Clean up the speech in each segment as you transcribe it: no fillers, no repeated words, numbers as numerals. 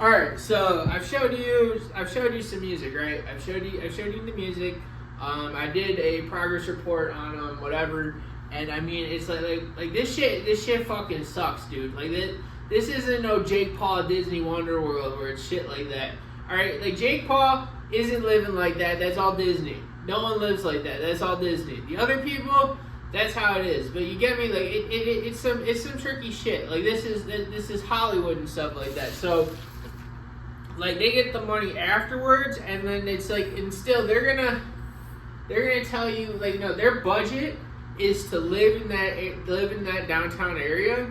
All right, so I've showed you some music, right? I've showed you the music. I did a progress report on whatever, and I mean it's like this shit fucking sucks, dude. Like this isn't no Jake Paul Disney Wonder World where it's shit like that. All right, like Jake Paul isn't living like that. That's all Disney. No one lives like that. That's all Disney. The other people, that's how it is. But you get me? Like it's some tricky shit. Like this is Hollywood and stuff like that. So. Like they get the money afterwards, and then it's like, and still they're gonna tell you like no, their budget is to live in that downtown area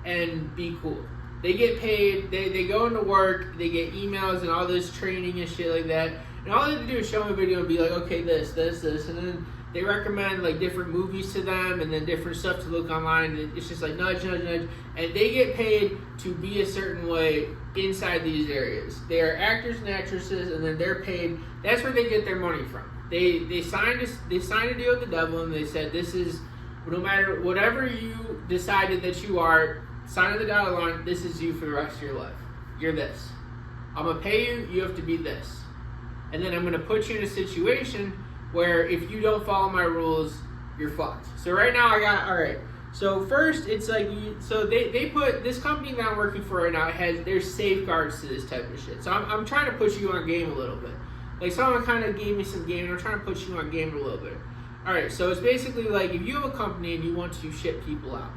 and be cool. They get paid. They go into work. They get emails and all this training and shit like that. And all they have to do is show them a video and be like, okay, this, and then they recommend like different movies to them and then different stuff to look online. And it's just like nudge, and they get paid to be a certain way inside these areas. They are actors and actresses, and then they're paid. That's where they get their money from. They signed a deal with the devil, and they said this is no matter whatever you decided that you are, sign the dotted line. This is you for the rest of your life. You're this. I'm gonna pay you. You have to be this, and then I'm gonna put you in a situation where if you don't follow my rules, you're fucked. So right now all right. So first, it's like, they put, this company that I'm working for right now, there's safeguards to this type of shit. So I'm trying to put you on game a little bit. Like someone kind of gave me some game, and I'm trying to put you on game a little bit. All right, so it's basically like if you have a company and you want to ship people out.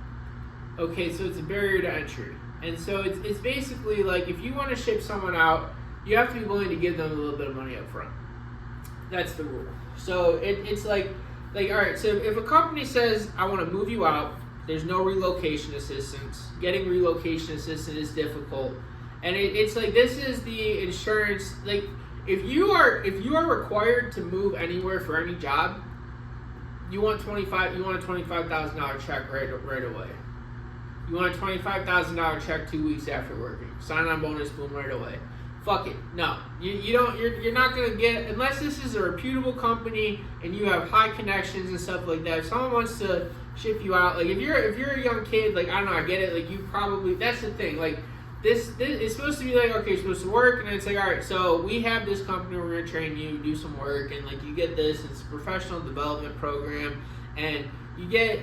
Okay, so it's a barrier to entry. And so it's basically like if you want to ship someone out, you have to be willing to give them a little bit of money up front. That's the rule. So it's like, all right, so if a company says, I want to move you out, there's no relocation assistance. Getting relocation assistance is difficult. And it's like, this is the insurance. Like, if you are required to move anywhere for any job, you want a $25,000 check right away. You want a $25,000 check 2 weeks after working. Sign-on bonus, boom, right away. Fuck it. No, you're not gonna get, unless this is a reputable company and you have high connections and stuff like that. If someone wants to ship you out, like if you're a young kid, like I don't know, I get it. Like you probably, that's the thing. Like this is supposed to be like, okay, you're supposed to work, and it's like, all right, so we have this company, we're gonna train you, do some work, and like you get this. It's a professional development program, and you get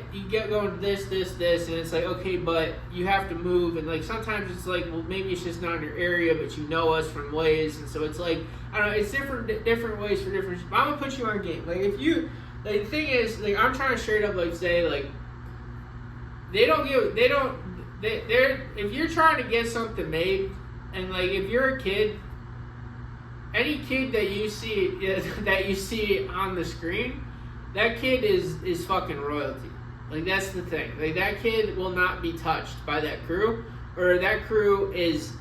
going to this, and it's like, okay, but you have to move, and like sometimes it's like, well, maybe it's just not in your area, but you know us from ways, and so it's like, I don't know, it's different ways for different. But I'm gonna put you on game. Like if you, like the thing is, like I'm trying to straight up like say like, if you're trying to get something made, and like if you're a kid, any kid that you see on the scrone. That kid is fucking royalty. Like that's the thing. Like that kid will not be touched by that crew, or that crew is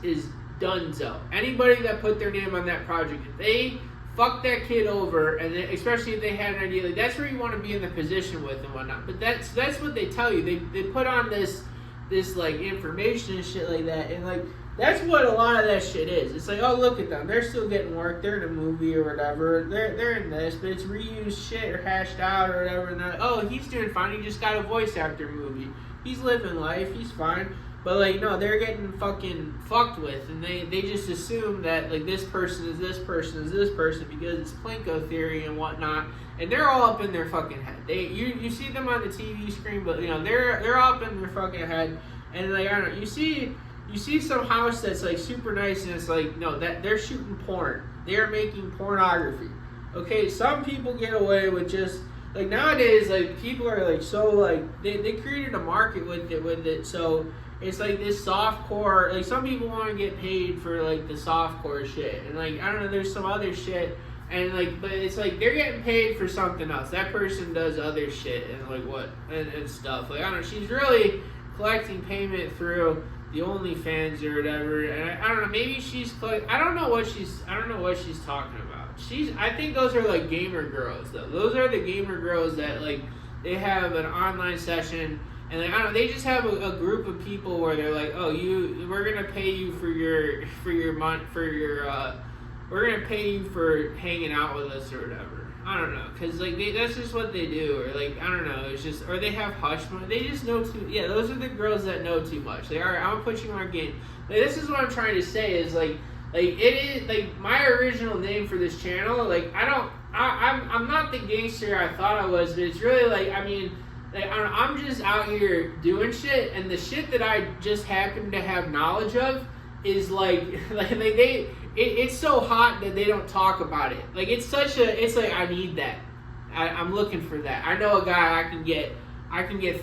donezo. Anybody that put their name on that project, if they fuck that kid over, and especially if they had an idea, like that's where you want to be in the position with and whatnot. But that's what they tell you. They put on this like information and shit like that, and like that's what a lot of that shit is. It's like, oh, look at them. They're still getting work. They're in a movie or whatever. They're in this, but it's reused shit or hashed out or whatever. And oh, he's doing fine. He just got a voice actor movie. He's living life. He's fine. But, like, no, they're getting fucking fucked with. And they just assume that, like, this person is this person is this person because it's Plinko theory and whatnot. And they're all up in their fucking head. You see them on the TV screen, but, you know, they're all up in their fucking head. And, like, I don't know. You see some house that's like super nice, and it's like, no, that they're shooting porn. They're making pornography. Okay, some people get away with just like nowadays, like people are like so like they created a market with it. So it's like this softcore. Like some people want to get paid for like the softcore shit, and like I don't know, there's some other shit, and like but it's like they're getting paid for something else. That person does other shit and like what and stuff. Like I don't know, she's really collecting payment through the OnlyFans or whatever, and I don't know. Maybe I don't know what she's talking about. I think those are like gamer girls though. Those are the gamer girls that like they have an online session, and like I don't know. They just have a group of people where they're like, oh, we're gonna pay you we're gonna pay you for hanging out with us or whatever. I don't know, cause like that's just what they do, or like I don't know, it's just, or they have hush money. They just know too. Yeah, those are the girls that know too much. Like, all right, I'm gonna put you on game. Like, this is what I'm trying to say is like it is like my original name for this channel. Like I'm not the gangster I thought I was, but it's really like I mean. Like, I'm just out here doing shit, and the shit that I just happen to have knowledge of is it's so hot that they don't talk about it. Like, it's like I need that. I'm looking for that. I know a guy I can get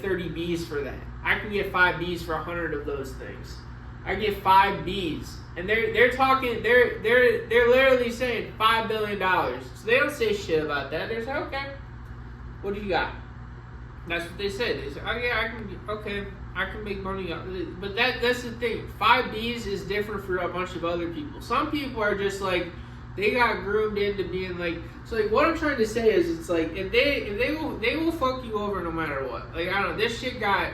30 Bs for that. I can get 5 Bs for 100 of those things. I get 5 Bs, and they're talking. They're literally saying $5 billion. So they don't say shit about that. They're like, okay, what do you got? That's what they said. They said, oh yeah, I can make money out of it. But that's the thing. 5 Bs is different for a bunch of other people. Some people are just like, they got groomed into being like, so like what I'm trying to say is it's like if they will fuck you over no matter what. Like I don't know, this shit got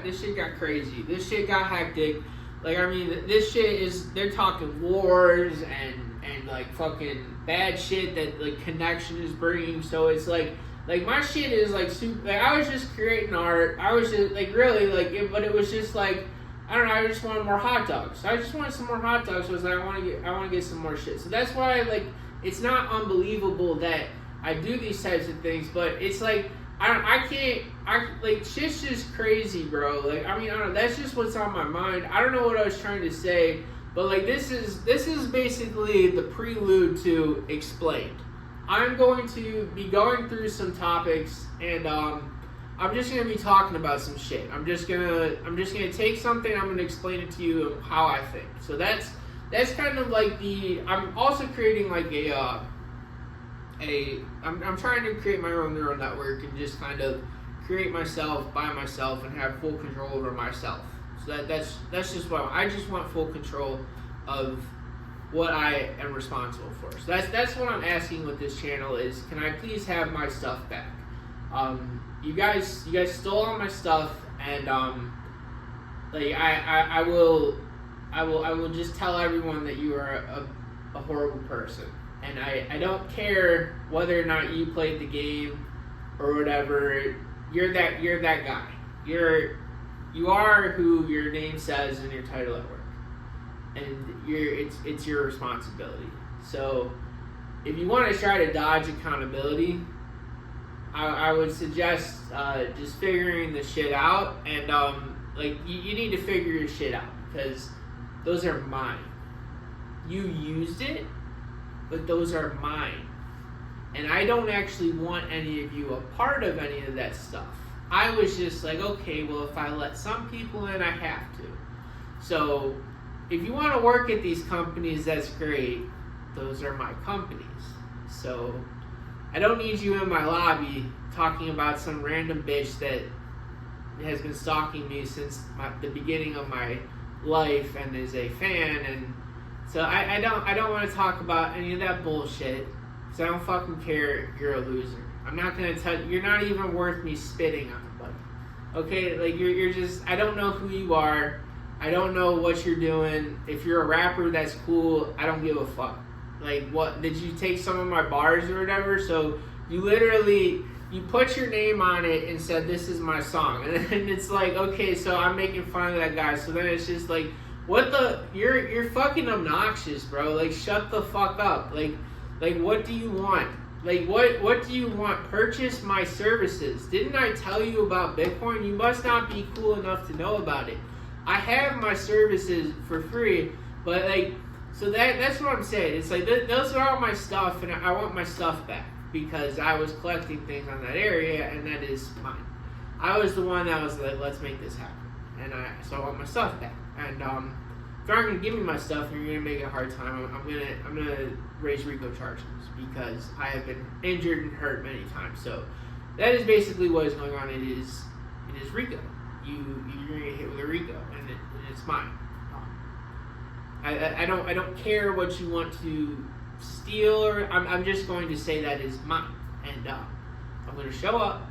crazy. This shit got hectic. Like I mean this shit is, they're talking wars and like fucking bad shit that like Connection is bringing. So it's like my shit is like super. Like I was just creating art. I was just like really like, but it was just like I don't know. I just wanted more hot dogs. I just wanted some more hot dogs. So I was like, I want to get some more shit. So that's why like it's not unbelievable that I do these types of things. But it's like like shit's just crazy, bro. Like I mean I don't know. That's just what's on my mind. I don't know what I was trying to say, but like this is basically the prelude to Explained. I'm going to be going through some topics, and I'm just gonna be talking about some shit. I'm just gonna take something. I'm gonna explain it to you how I think. So that's kind of like I'm also creating like I'm trying to create my own neural network and just kind of create myself by myself and have full control over myself. So that's just what I just want full control of what I am responsible for. So that's what I'm asking with this channel is, can I please have my stuff back? You guys stole all my stuff, and like I will just tell everyone that you are a horrible person, and I don't care whether or not you played the game or whatever. You're that guy. You are who your name says in your title at work. And it's your responsibility. So if you want to try to dodge accountability, I would suggest just figuring the shit out, and like you need to figure your shit out, because those are mine. You used it, but those are mine, and I don't actually want any of you a part of any of that stuff. I was just like, okay, well, if I let some people in, I have to. So if you want to work at these companies, that's great. Those are my companies. So I don't need you in my lobby talking about some random bitch that has been stalking me since the beginning of my life and is a fan. And so I don't want to talk about any of that bullshit, because I don't fucking care. You're a loser. I'm not going to tell you. You're not even worth me spitting on, buddy. Okay? Like you're just, I don't know who you are. I don't know what you're doing. If you're a rapper, that's cool. I don't give a fuck. Like, what? Did you take some of my bars or whatever? So you literally, you put your name on it and said, this is my song. And then it's like, okay, so I'm making fun of that guy. So then it's just like, what the, you're fucking obnoxious, bro. Like, shut the fuck up. Like what do you want? Like, what do you want? Purchase my services. Didn't I tell you about Bitcoin? You must not be cool enough to know about it. I have my services for free, but like, so that's what I'm saying. It's like, those are all my stuff, and I want my stuff back, because I was collecting things on that area, and that is mine. I was the one that was like, let's make this happen, and so I want my stuff back. And if you're not gonna give me my stuff, and you're gonna make it a hard time, I'm gonna raise RICO charges, because I have been injured and hurt many times. So that is basically what is going on. It is RICO. You're gonna get hit with a RICO, and it's mine. I don't care what you want to steal, or I'm just going to say that is mine, and I'm going to show up,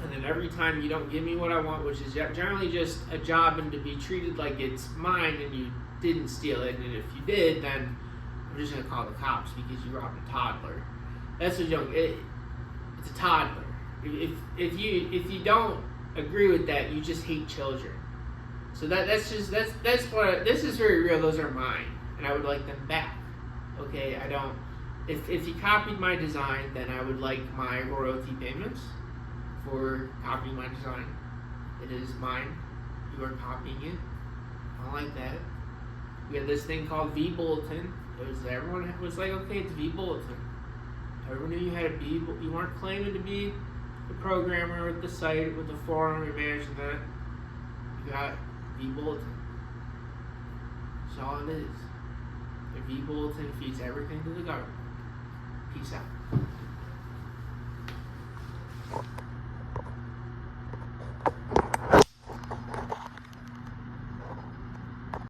and then every time you don't give me what I want, which is generally just a job and to be treated like it's mine and you didn't steal it, and if you did, then I'm just going to call the cops because you robbed a toddler. That's a joke. It's a toddler. If you don't agree with that, you just hate children. So that's what this is very real. Those are mine, and I would like them back. Okay, I don't. If you copied my design, then I would like my royalty payments for copying my design. It is mine. You are copying it. I don't like that. We had this thing called V Bulletin. Everyone was like, okay, it's V Bulletin. Everyone knew you had a B. You weren't claiming to be the programmer with the site, with the forum, you're managing that. You got V Bulletin. That's all it is. The V Bulletin feeds everything to the government. Peace out.